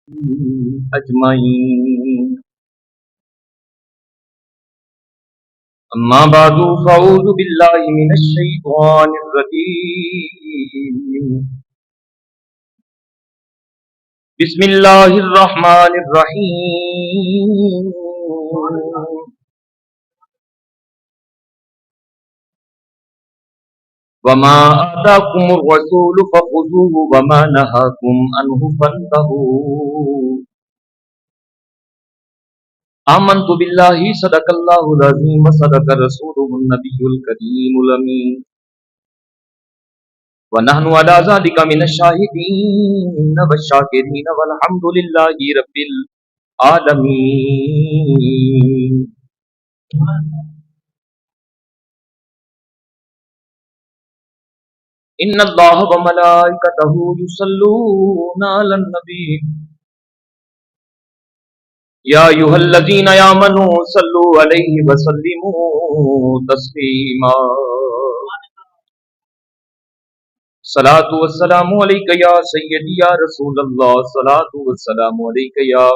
أجمعين. أما بعد فأعوذ بالله من الشيطان الرجيم. بسم الله الرحمن الرحيم. وما آتاكم الرسول فخذوه وما نهاكم عنه فانتهوا. آمنت بالله صدق الله العظيم وصدق رسوله النبي الكريم الأمين ونحن على ذلك من الشاهدين والشاكرين والحمد لله رب العالمين. إن الله وملائكته يصلون على النبي يا أيها الذين آمنوا صلوا عليه وسلموا تسليما. صلاة والسلام عليك يا سيدي يا رسول الله. صلاة والسلام عليك يا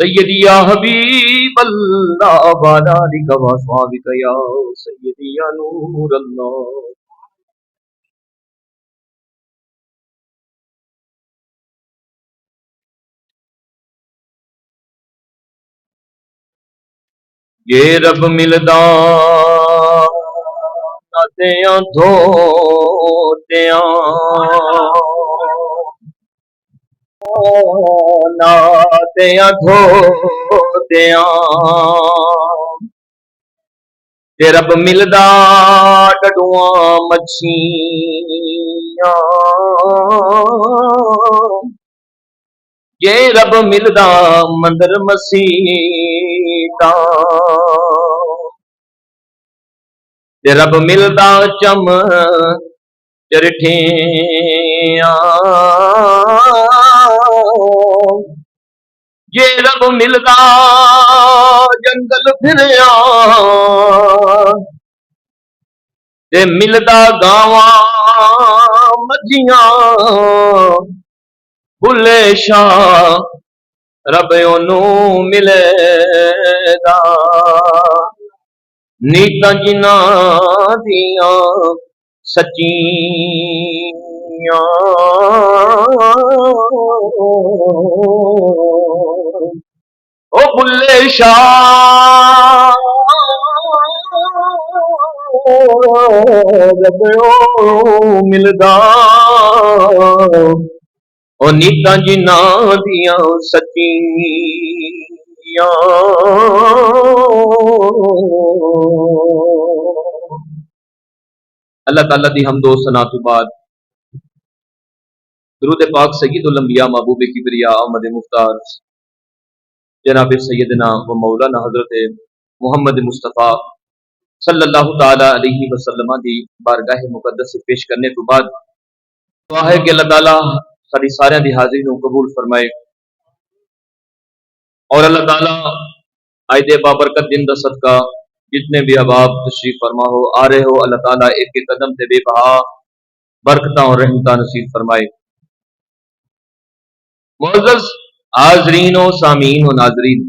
سيدي يا حبيب الله وعلى آلك وأصحابك يا سيدي يا نور الله. یہ رب ملدا نہ دیاں دھوتیاں نہ دیاں دھوتیاں یہ رب ملدا ڈڈواں مچھیاں یہ رب ملدا مندر مسیتاں یہ رب ملدا چم چرٹھیاں یہ رب ملدا جنگل پھریاں یہ ملدا گاواں مجھیاں بھلے شاہ رب اونوں ملے دا نیتاں جنہاں دیاں سچیاں او بھلے شاہ رب اونوں ملدا او نیتاں جنہاں دیاں سچیاں. اللہ تعالیٰ دی حمد و ثنا تو بعد درود پاک سید الانبیاء محبوب کبریا احمد مختار جناب سیدنا و مولانا حضرت محمد مصطفیٰ صلی اللہ تعالی علیہ وسلم دی بارگاہ مقدس سے پیش کرنے تو بعد دعا ہے کہ اللہ تعالیٰ ساری سارے دی حاضری نو قبول فرمائے اور اللہ تعالیٰ آئے بابرکت دن دا صدقہ جتنے بھی احباب تشریف فرما ہو آ رہے ہو اللہ تعالیٰ ایک ایک قدم تے بے بہا برکتاں اور رحمتاں نصیب فرمائے. معزز حاضرین و سامعین و ناظرین،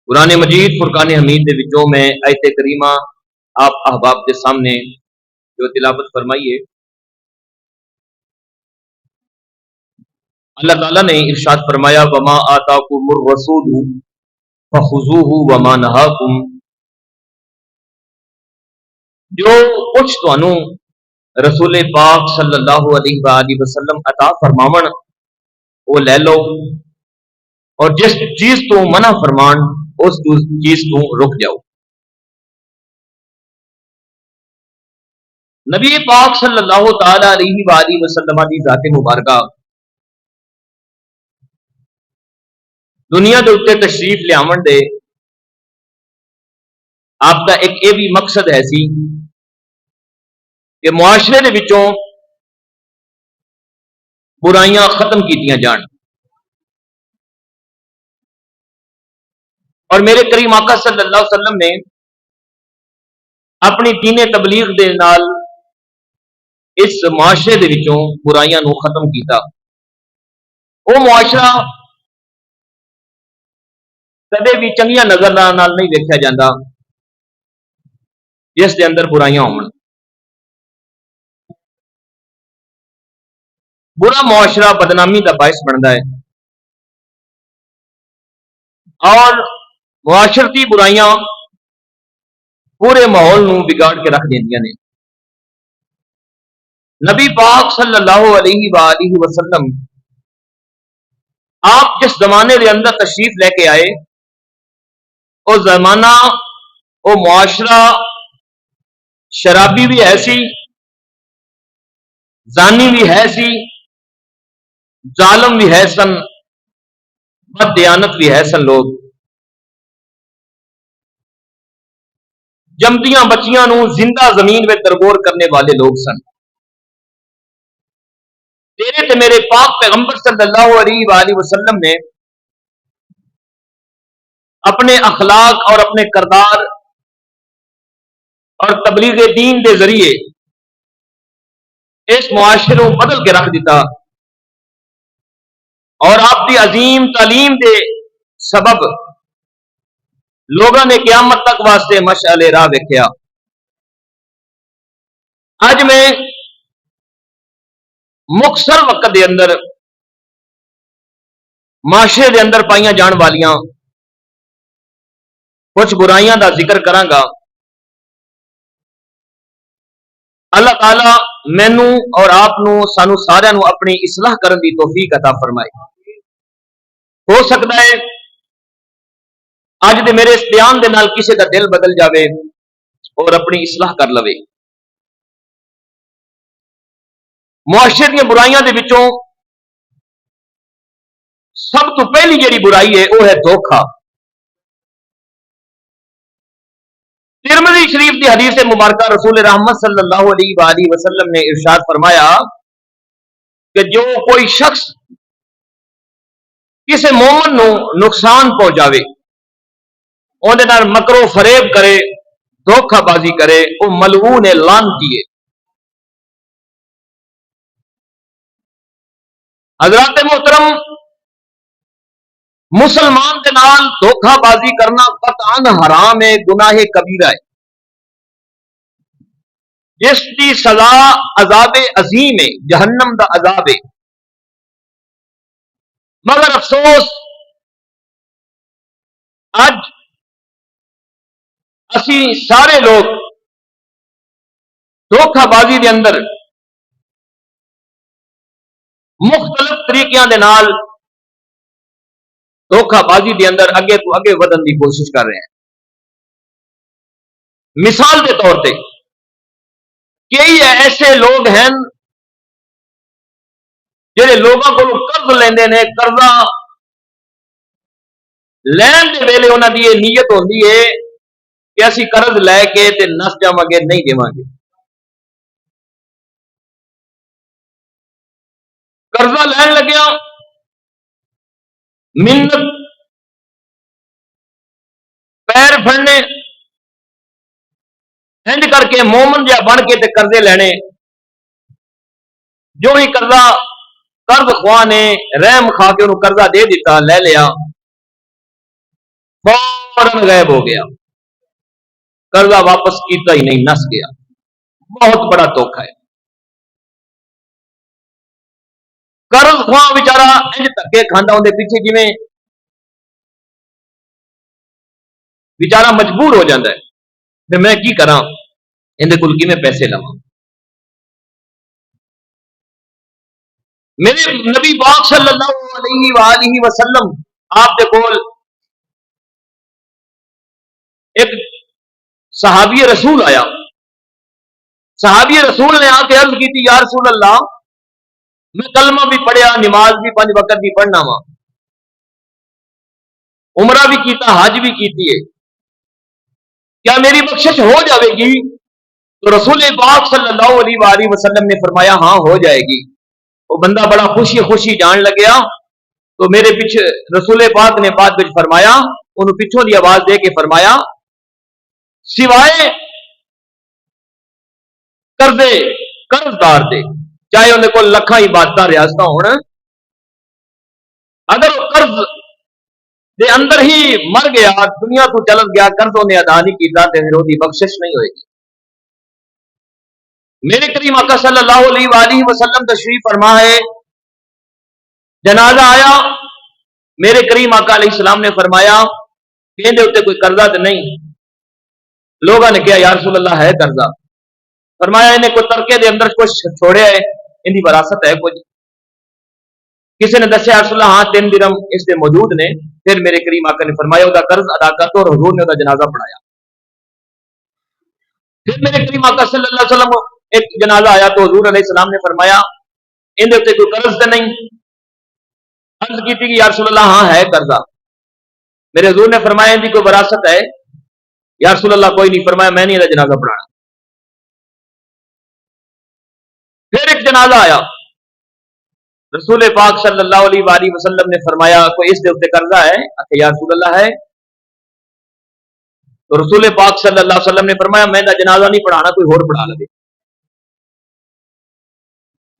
قرآن مجید فرقان حمید دے وچوں میں آیت کریمہ آپ احباب کے سامنے جو تلاوت فرمائیے. اللہ تعالیٰ نے ارشاد فرمایا وما آتاکم الرسول فخذوہ وما نہاکم، جو کچھ تانوں رسول پاک صلی اللہ علیہ وآلہ وسلم عطا فرماون وہ لے لو اور جس چیز تو منع فرمان اس چیز تو رک جاؤ. نبی پاک صلی اللہ تعالی علیہ وآلہ وسلم دی ذات مبارکہ دنیا دے اتنے تشریف لیاون دے آپ کا ایک یہ بھی مقصد ہے سی کہ معاشرے دے وچوں برائیاں ختم کیتیاں جان اور میرے کریم آقا صلی اللہ علیہ وسلم نے اپنی دین تبلیغ دے نال اس معاشرے دے وچوں برائیاں نو ختم کیتا. وہ معاشرہ کدے بھی چنگیاں نظر نال نہیں دیکھا جاتا جس کے اندر برائیاں ہون. برا معاشرہ بدنامی کا باعث بنتا ہے اور معاشرتی برائیاں پورے ماحول نو بگاڑ کے رکھ دیا نے. نبی پاک صلی اللہ علیہ وآلہ وسلم آپ جس زمانے کے اندر تشریف لے کے آئے وہ زمانہ وہ معاشرہ شرابی بھی ہے سی، زانی بھی ہے سی، ظالم بھی ہے سن، بد دیانت بھی ہے سن. لوگ جمدیاں بچیاں نو زندہ زمین میں تربور کرنے والے لوگ سن. تیرے تے میرے پاک پیغمبر صلی اللہ علیہ وآلہ وسلم نے اپنے اخلاق اور اپنے کردار اور تبلیغ دین کے ذریعے اس معاشرے کو بدل کے رکھ دیتا اور آپ کی عظیم تعلیم کے سبب لوگوں نے قیامت تک واسطے مشعل راہ ویکھیا. اج میں مختصر وقت دے اندر معاشرے دے اندر پائیاں جان والیاں کچھ برائیاں دا ذکر کراں گا. اللہ تعالی مینو اور آپ سانو سارے اپنی اصلاح کرن دی توفیق عطا فرمائے. ہو سکتا ہے اج دے میرے اس بیان دے نال کسی کا دل بدل جاوے اور اپنی اصلاح کر لوے. معاشرے دی برائیاں دے وچوں سب تو پہلی جڑی برائی ہے وہ ہے دھوکھا. ترمذی شریف کی حدیث مبارکہ رسول رحمت صلی اللہ علیہ وآلہ وسلم نے ارشاد فرمایا کہ جو کوئی شخص کسی مومن نو نقصان پہنچاوے، اون دے نال مکر و فریب کرے، دھوکھا بازی کرے، وہ ملعون ہے، لعنتی ہے. حضرات محترم، مسلمان کے نال دھوکھا بازی کرنا قطعاً حرام ہے، گناہ کبیرہ ہے، جس کی سزا عذاب عظیم ہے، جہنم دا عذاب ہے. مگر افسوس اج اسی سارے لوگ دھوکھا بازی دے اندر مختلف طریقیاں دے نال دھوکھا بازی دے اندر اگے تو اگے ودن کی کوشش کر رہے ہیں. مثال کے طور پہ کئی ایسے لوگ ہیں جہے لوگوں کو قرض لیندے نے، قرضہ لین دے ویلے انہوں کی یہ نیت ہوتی ہے کہ اسی قرض لے کے تے نس جاواں گے، نہیں دیواں گے. قرضہ لین لگیا منت پیر پھڑنے ہنج کر کے مومن جا بن کے تے قرضے لینے. جو ہی قرض خواہ نے رحم کھا کے انہوں قرضہ دے دیتا، لے لیا، فوراً غائب ہو گیا، قرضہ واپس کیتا ہی نہیں، نس گیا. بہت بڑا دھوکھا ہے. قرض خواہ بیچارہ انج دھکے کھاندا اون دے پیچھے جویں بیچارہ مجبور ہو جاتا ہے کہ میں کی کراں، اندے کول کیویں پیسے لواں. میرے نبی پاک صلی اللہ علیہ وآلہ وسلم آپ دے کول ایک صحابی رسول آیا. صحابی رسول نے آ کے عرض کی تھی، یا رسول اللہ میں کلمہ بھی پڑھیا، نماز بھی 5 وقت بھی پڑھنا وا، عمرہ بھی کیتا، حج بھی کیتی ہے، کیا میری بخشش ہو جاوے گی؟ تو رسول پاک صلی اللہ علیہ وآلہ وسلم نے فرمایا ہاں ہو جائے گی. وہ بندہ بڑا خوشی خوشی جان لگیا. تو میرے پیچھے رسول پاک نے بعد میں فرمایا، انہوں پچھوں دی آواز دے کے فرمایا سوائے قرض دار دے، چاہے انہیں کو لکھاں عبادتاں ریاستاں ہون، اگر وہ قرض دے اندر ہی مر گیا، دنیا تو چل گیا، قرض انہیں ادا نہیں کیتا تے پھر وہی بخشش نہیں ہوئے گی۔ میرے کریم آقا صلی اللہ علیہ وآلہ وسلم تشریف فرما ہے، جنازہ آیا، میرے کریم آقا علیہ السلام نے فرمایا کہ اندے اتنے کوئی قرضہ تو نہیں؟ لوگوں نے کہا یا رسول اللہ ہے قرضہ۔ فرمایا انہیں کوئی ترکے دے اندر کچھ چھوڑے ہے، ان کی وراثت ہے کچھ؟ کسی نے دسیا یا رسول اللہ ہاں 3 درہم اس سے موجود نے۔ پھر میرے کریم آقا نے فرمایا وہ قرض ادا کر دو، اور حضور نے وہ جنازہ پڑھایا۔ پھر میرے کریم آقا صلی اللہ علیہ وسلم ایک جنازہ آیا تو حضور علیہ السلام نے فرمایا ان دے کوئی قرض تو نہیں؟ عرض کی تھی کہ یا رسول اللہ ہاں ہے قرضہ۔ میرے حضور نے فرمایا ان کی کوئی وراثت ہے؟ یا رسول اللہ کوئی نہیں۔ فرمایا میں نہیں جنازہ پڑھانا۔ پھر ایک جنازہ آیا، رسول پاک صلی اللہ علیہ وآلہ وسلم نے فرمایا کوئی اس دے اوپر قرضہ ہے؟ کہ یا رسول اللہ ہے۔ تو رسول پاک صلی اللہ علیہ وسلم نے فرمایا میں دا جنازہ نہیں پڑھانا، کوئی اور پڑھا لے۔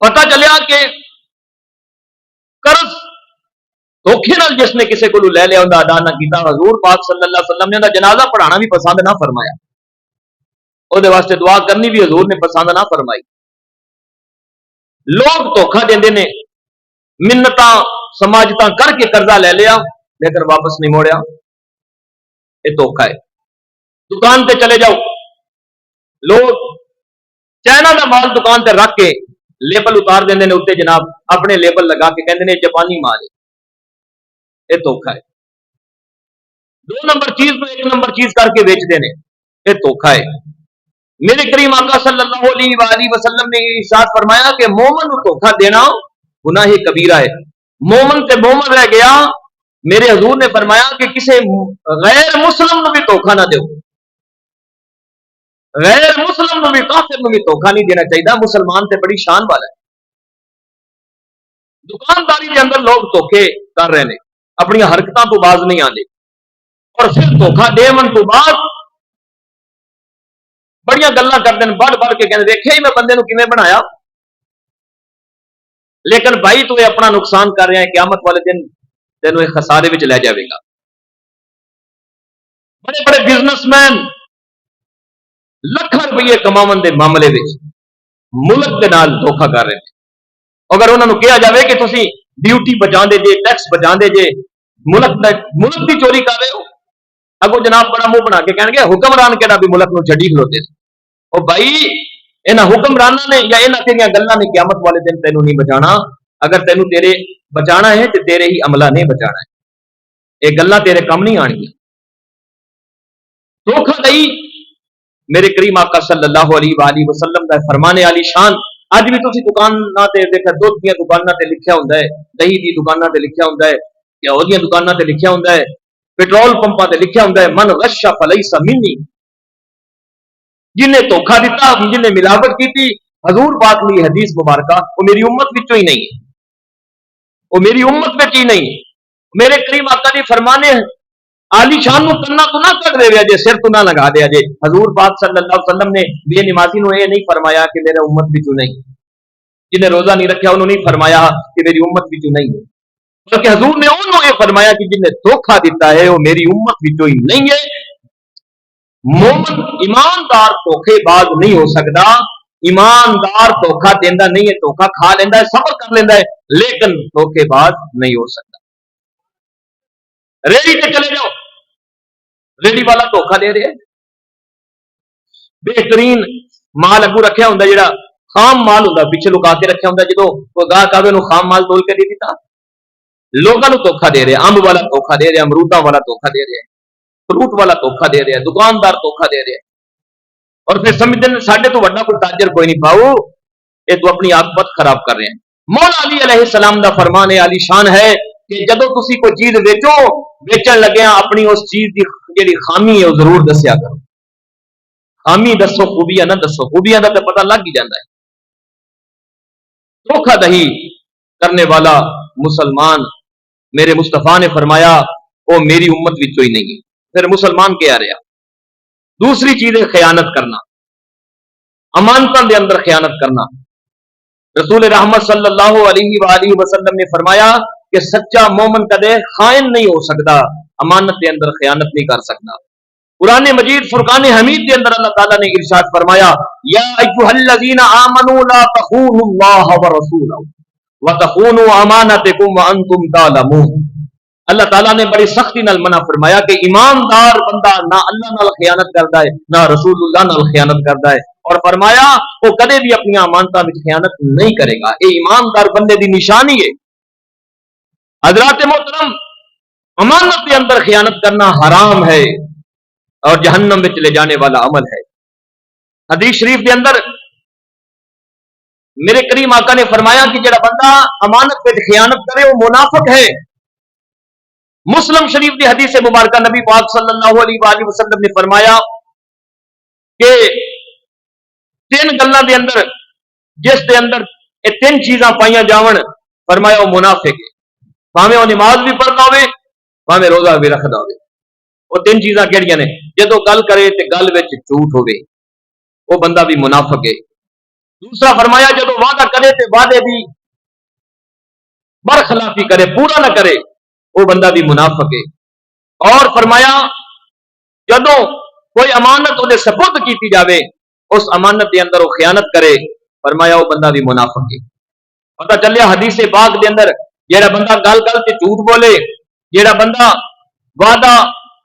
پتہ چلیا کہ قرض دھوکے نال جس نے کسی کو لے لیا ادا نہ کیتا، حضور پاک صلی اللہ علیہ وسلم نے جنازہ پڑھانا بھی پسند نہ فرمایا، وہ دے واسطے دعا کرنی بھی حضور نے پسند نہ فرمائی۔ لوگ دھوکا دیندے نے، منتاں سماجتاں کر کے قرضہ لے لیا لیکن واپس نہیں موڑیا، یہ دھوکا ہے۔ دکان تے چلے جاؤ، لوگ چائنا دا مال دکان تے رکھ کے لیبل اتار دیندے نے اتنے، جناب اپنے لیبل لگا کے کہندے نے جاپانی مال ہے، یہ دھوکا ہے۔ 2 نمبر چیز کو 1 نمبر چیز کر کے بیچتے ہیں، یہ دھوکا ہے۔ میرے کریم آقا صلی اللہ علیہ وآلہ وسلم نے ارشاد فرمایا کہ مومن کو دھوکا دینا گناہ کبیرہ ہے۔ مومن تے مومن رہ گیا، میرے حضور نے فرمایا کہ کسی غیر مسلم نو بھی دھوکا نہ دیو، غیر مسلم نو بھی کافر نو بھی دھوکا نہیں دینا چاہیے۔ مسلمان تے بڑی شان والا ہے۔ دکانداری کے اندر لوگ دھوکے کر رہے ہیں، اپنی حرکتوں تو باز نہیں آتے، اور پھر دھوکا دے من تو بعد بڑی گلاں کرتے ہیں، بڑھ بڑھ کے کہتے دیکھے ہی میں بندے نو کیویں بنایا، لیکن بھائی تو یہ اپنا نقصان کر رہے ہیں، قیامت والے دن تینوں ایک خسارے وچ لے جاوے گا۔ بڑے بڑے بزنس مین لاکھاں روپیے کماون دے معاملے وچ ملک دے نال دھوکا کر رہے ہیں۔ اگر انہوں نے کہا جائے کہ تسی ڈیوٹی بچا دے جے، ٹیکس بچا دے جے، ملک کی چوری کر رہے ہو، اگو جناب بڑا منہ بنا کے کہنے گے حکمران کہڑا بھی ملک نو چھڈی کھلوتے ہیں۔ او بھائی انہاں حکمراناں نے یا انہاں تیریاں گلاں نے قیامت والے دن تینوں نہیں بچانا۔ اگر تینوں تیرے بچانا ہے تو تیرے ہی عملہ نہیں بچانا ہے، یہ گلاں تیرے کم نہیں آنگیاں۔ دھوکا دئی میرے کریم آقا صلی اللہ علیہ وآلہ وسلم دا فرمانے علی شان۔ اج بھی تسی دکاناں تے دیکھا، دودھ دیاں دکاناں تے لکھیا ہوندا ہے، دہی دی دکاناں تے لکھیا ہوندا ہے، یا او دیاں دکاناں تے لکھیا ہوندا ہے، پیٹرول پمپاں تے لکھیا ہوندا ہے من غش فلیس منی، جن نے دھوکا دیتا، جن نے ملاوٹ کی، حضور پاک نے حدیث مبارکہ وہ میری امت وچوں ہی نہیں ہے، وہ میری امت وچ ہی نہیں۔ میرے کریم آقا نے فرمانے عالی شان نو کنا تو نہ کٹ دے جے، سر تو نہ لگا دیا جے۔ حضور پاک صلی اللہ علیہ وسلم نے بے نمازی نو یہ نہیں فرمایا کہ میرے امت وچوں نہیں، جن نے روزہ نہیں رکھا انہوں نے نہیں فرمایا کہ میری امت وچوں نہیں ہے، بلکہ حضور نے انہوں یہ فرمایا کہ جن نے دھوکا دیتا ہے وہ میری امت وچوں ہی نہیں ہے۔ مومن ایماندار دھوکے باز نہیں ہو سکتا، ایماندار دھوکا دیندا نہیں ہے، دھوکا کھا لیندا ہے، صبر کر لیندا ہے، لیکن دھوکے باز نہیں ہو سکتا۔ ریڑی تے چلے جاؤ، ریڑی والا دھوکا دے رہے، بہترین مال اگو رکھیا ہوندا، جڑا خام مال ہوندا پیچھے لکا کے رکھیا ہوندا، جدوں کوئی گاہک آوے نو خام مال تول کے دے دیتا۔ لوگاں نو دھوکا دے رہے، امب والا دھوکا دے رہے، امروداں والا دھوکا دے رہے، فروٹ والا دھوکا دے رہے، دکاندار دھوکا دے رہے، اور پھر سمجھتے ہیں ساڈے تو وڈا کوئی تاجر کوئی نہیں، پاؤ یہ تو اپنی عاقبت خراب کر رہے ہیں۔ مولا علی علیہ السلام دا فرمان علی شان ہے کہ جدو تسی کوئی چیز ویچو، ویچن لگیا اپنی اس چیز کی جیڑی خامی ہے وہ ضرور دسیا کرو۔ خامی دسو، خوبیاں نہ دسو، خوبیاں دا تے پتہ لگ ہی جاندا ہے۔ دھوکا دہی کرنے والا مسلمان میرے مصطفیٰ نے فرمایا وہ میری امت وچوں ہی نہیں ہے۔ پھر مسلمان کیا رہا؟ دوسری چیز ہے خیانت کرنا، امانتاں دے اندر خیانت کرنا۔ رسول رحمت صلی اللہ علیہ وآلہ وسلم نے فرمایا کہ سچا مومن کدے خائن نہیں ہو سکتا، امانت کے اندر خیانت نہیں کر سکتا۔ قرآن مجید فرقان حمید کے اندر اللہ تعالیٰ نے ارشاد فرمایا یا ایھا الذین آمنوا لا تخونوا اللہ ورسولہ وتخونوا امانتکم وانتم تعلمون۔ اللہ تعالیٰ نے بڑی سختی نال منع فرمایا کہ ایماندار بندہ نہ اللہ نال خیانت کرتا ہے نہ رسول اللہ نال خیانت کرتا ہے، اور فرمایا وہ کدے بھی اپنی امانتاں وچ خیانت نہیں کرے گا۔ یہ ایماندار بندے دی نشانی ہے۔ حضرات محترم، امانت کے اندر خیانت کرنا حرام ہے اور جہنم میں لے جانے والا عمل ہے۔ حدیث شریف کے اندر میرے کریم آقا نے فرمایا کہ جڑا بندہ امانت پہ خیانت کرے وہ منافق ہے۔ مسلم شریف کی حدیث مبارکہ نبی پاک صلی اللہ علیہ وآلہ وسلم نے فرمایا کہ تین گلاں دے اندر جس دے اندر یہ تین چیزاں پائیاں جاون، فرمایا وہ منافق ہے، بھاویں وہ نماز بھی پڑھتا ہوئے بھاویں روزہ بھی رکھدا ہوئے۔ وہ تین چیزاں کیڑیاں نے؟ جدوں گل کرے تے گل وچ جھوٹ ہوئے، وہ بندہ بھی منافق ہے۔ دوسرا فرمایا جدوں وعدہ کرے تے وعدے دی برخلافی کرے، پورا نہ کرے، وہ بندہ بھی منافق ہے۔ اور فرمایا جدوں کوئی امانت انہیں سپرد کیتی جاوے اس امانت کے اندر وہ خیانت کرے، فرمایا وہ بندہ بھی منافق ہے۔ پتہ چلیا حدیث پاک کے اندر جیڑا بندہ گل گل تے جھوٹ بولے، جیڑا بندہ وعدہ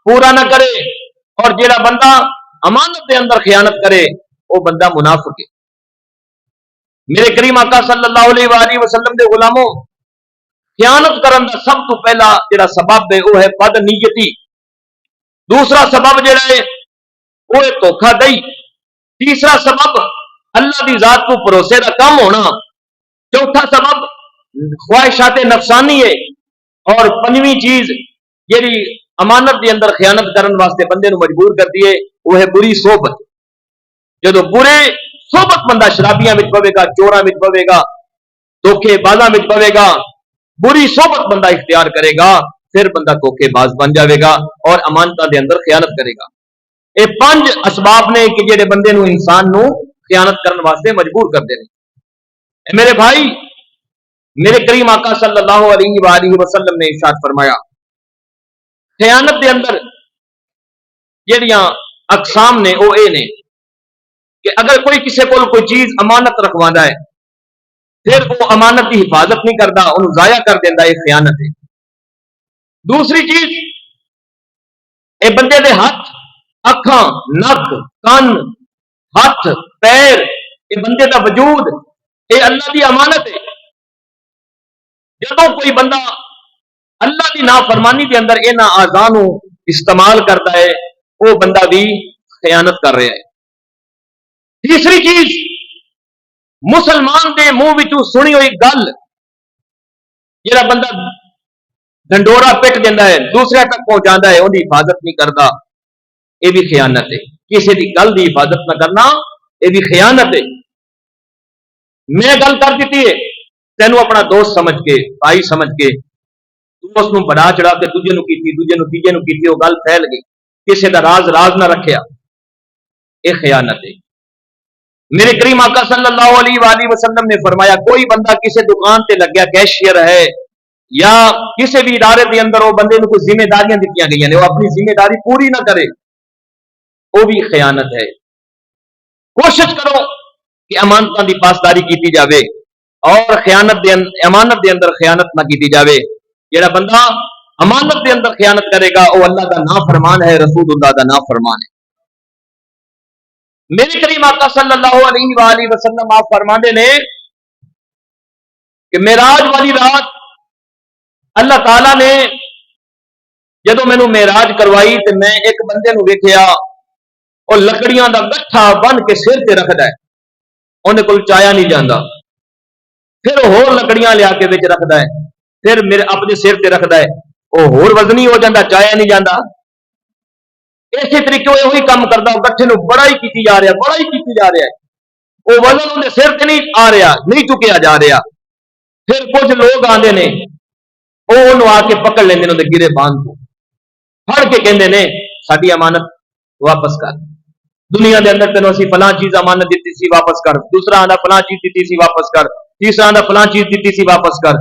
پورا نہ کرے اور جیڑا بندہ امانت کے اندر خیانت کرے وہ بندہ منافق ہے۔ میرے کریم آقا صلی اللہ علیہ وآلہ وسلم دے غلاموں، خیانت کرن دا سب تو پہلا جڑا سبب ہے وہ ہے بد نیتی۔ دوسرا سبب جڑا ہے وہ ہے دھوکہ دہی۔ تیسرا سبب اللہ دی ذات کو بھروسے دا کم ہونا۔ چوتھا سبب خواہشات نفسانی ہے، اور پنجویں چیز جیڑی امانت دے اندر خیانت کرن واسطے بندے نو مجبور کرتی ہے وہ ہے بری صحبت۔ جدو برے صحبت بندہ شرابیاں وچ پوے گا، چوراں وچ پوے گا، دھوکے بازاں وچ پوے گا، بری صحبت بندہ اختیار کرے گا، پھر بندہ دھوکے باز بن جاوے گا اور امانتاں دے اندر خیانت کرے گا۔ یہ 5 اسباب نے کہ جڑے بندے نو انسان نو خیانت کرن واسطے مجبور کردے نے۔ اے میرے بھائی، میرے کریم آقا صلی اللہ علیہ وآلہ وسلم نے ارشاد فرمایا خیانت دے اندر جڑیاں اقسام نے وہ اے نے کہ اگر کوئی کسی کو کوئی چیز امانت رکھواندا ہے پھر وہ امانت کی حفاظت نہیں کرتا، انہوں ضائع کر دینا، یہ خیانت ہے۔ دوسری چیز، اے بندے دے ہاتھ، اکھاں، نک، کن، ہاتھ، پیر، اے بندے دا وجود، اے اللہ دی امانت ہے۔ جدوں کوئی بندہ اللہ دی نافرمانی دے اندر انہاں اعضاء نوں استعمال کرتا ہے وہ بندہ بھی خیانت کر رہا ہے۔ تیسری چیز، مسلمان دے منہ وچوں سنی ہوئی گل جڑا بندہ ڈنڈورا پٹ دینا ہے، دوسرے تک پہنچانا ہے، ان کی حفاظت نہیں کرتا، یہ بھی خیانت ہے۔ کسی کی گل کی حفاظت نہ کرنا یہ بھی خیانت ہے۔ میں گل کر دیتی ہے، تینوں اپنا دوست سمجھ کے، بھائی سمجھ کے، تو اس نوں بڑا چڑھا کے دوجے نوں کیتی، دوجے نوں تیجے نوں کیتی، وہ گل پھیل گئی، کسی دا راز نہ رکھیا، یہ خیانت ہے۔ میرے کریم آقا صلی اللہ علیہ وآلہ وسلم نے فرمایا کوئی بندہ کسی دکان تے لگیا کیشیئر ہے یا کسی بھی ادارے دے اندر وہ بندے نوں کوئی ذمہ داریاں دتیاں گئی ہیں، وہ اپنی ذمہ داری پوری نہ کرے، وہ بھی خیانت ہے۔ کوشش کرو کہ امانتاں دی پاسداری کیتی جاوے اور امانت دے اندر خیانت نہ کیتی جاوے۔ جڑا بندہ امانت دے اندر خیانت کرے گا وہ اللہ دا نافرمان ہے، رسول اللہ دا نافرمان ہے۔ میرے کریم آقا صلی اللہ علیہ وآلہ وسلم آپ فرماندے نے کہ معراج والی رات اللہ تعالی نے جدو مینوں معراج کروائی تو میں ایک بندے نو ویکھیا اور لکڑیاں دا گٹھا بن کے سر تے رکھدا ہے، انہیں کول چایا نہیں جاندا، پھر وہ ہور لکڑیاں لیا کے وچ رکھدا ہے، پھر میرے اپنے سر تے رکھدا ہے، وہ ہور وزنی ہو جاندا، چایا نہیں جاندا۔ اسی طریقے وہ وہی کام کرتا، گٹھے نو بڑا ہی کیتی جا رہا، بڑا ہی کیتی جا رہا ہے، وہ وزن انہیں سر تے نہیں آ رہا، نہیں چکیا جا رہا۔ پھر کچھ لوگ آندے نے، وہ انہوں آ کے پکڑ لیندے نے، گرے باندھ کو پھڑ کے کہندے نے ساڈی امانت واپس کر، دنیا دے اندر تینوں اسی فلاں چیز امانت دیتی سی واپس کر، دوسرا آندا فلاں چیز دیتی سی واپس کر، تیسرا آندا فلاں چیز دیتی سی واپس کر۔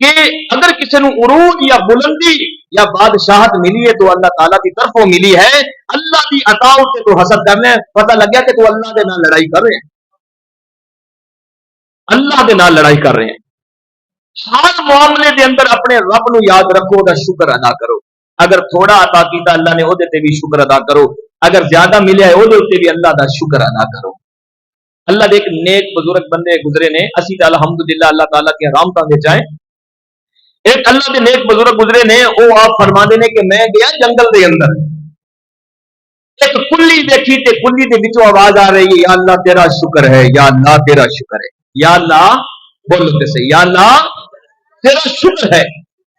کہ اگر کسی نو عروج یا بلندی یا بادشاہت ملی ہے تو اللہ تعالیٰ کی طرفوں ملی ہے. اللہ کی عطا سے تو حسد کرنا ہے, پتہ لگ گیا کہ تو اللہ دے نال لڑائی کر رہے ہیں, اللہ دے نال لڑائی کر رہے ہیں. ہر معاملے دے اندر اپنے رب نو یاد رکھو, دا شکر ادا کرو. اگر تھوڑا عطا کیتا اللہ نے او دے تے بھی شکر ادا کرو, اگر زیادہ ملیا ہے او دے تے بھی اللہ دا شکر ادا کرو. اللہ دے ایک نیک بزرگ بندے گزرے نے, اسی تے الحمدللہ اللہ تعالیٰ کی رحمتاں وچ آئے. ایک اللہ دے نیک بزرگ گزرے نے, او آپ فرماندے نے کہ میں گیا جنگل دے اندر, ایک کلی دیکھی تے کلی دے وچوں آواز آ رہی ہے, یا اللہ تیرا شکر ہے, یا اللہ تیرا شکر ہے, یا اللہ بولو تے سے, یا اللہ تیرا شکر ہے.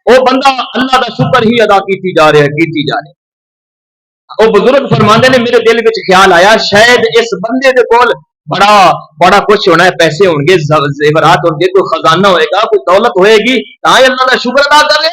او بندہ اللہ دا شکر ہی ادا کیتی جا رہا ہے, کیتی جا رہا ہے. او بزرگ فرماندے نے میرے دل وچ خیال آیا شاید اس بندے دے کول بڑا بڑا کچھ ہونا ہے, پیسے ہون گے, زیورات ہون گے, کوئی خزانہ ہوئے گا, کوئی دولت ہوئے گی, تاں اللہ دا شکر ادا کر رہے.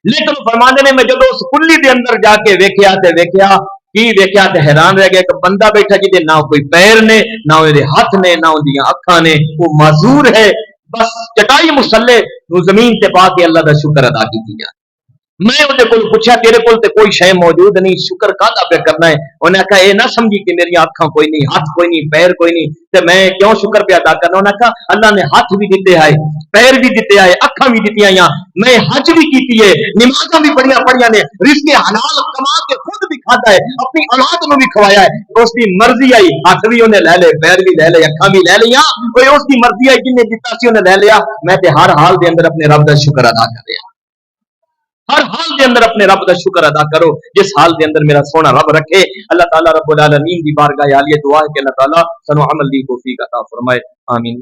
لیکن فرماندے نے میں جدوں اس کلی دے اندر جا کے ویکھیا تے ویکھیا کی ویکھیا تے حیران رہ گیا کہ بندہ بیٹھا جے نہ کوئی پیر نے, نہ اودے ہاتھ نے, نہ اودیاں اکھاں نے, وہ معذور ہے, بس چٹائی مصلے نو زمین تے پا کے اللہ دا شکر ادا کیتی جا. میں وہ پوچھا تیرے کول تے کوئی شے موجود نہیں, شکر کاہدا پہ کرنا ہے؟ انہیں کہا اے نہ سمجھی کہ میری آنکھاں کوئی نہیں, ہاتھ کوئی نہیں, پیر کوئی نہیں, تے میں کیوں شکر پہ ادا کرنا؟ انہیں کہا اللہ نے ہاتھ بھی دیتے ہے, پیر بھی دیتے ہے, اکھاں بھی دیتی ہیں, میں حج بھی کیتی ہے, نمازاں بھی پڑھیاں نے, رزق حلال کما کے خود بھی کھاتا ہے, اپنی اولاد نو بھی کھوایا ہے. اس کی مرضی آئی, ہاتھ بھی انہیں لے لے, پیر بھی لے لے, اکھاں بھی لے لیا, کوئی اس کی مرضی آئی, جن نے دیتا سی انہیں لے لیا. میں تے ہر حال دے اندر اپنے رب دا شکر ادا کر رہا, ہر حال دے اندر اپنے رب دا شکر ادا کرو جس حال دے اندر میرا سونا رب رکھے. اللہ تعالیٰ رب العالمین دی بارگاہ عالیہ دعا ہے کہ اللہ تعالیٰ سنو عمل دی توفیق عطا فرمائے, آمین.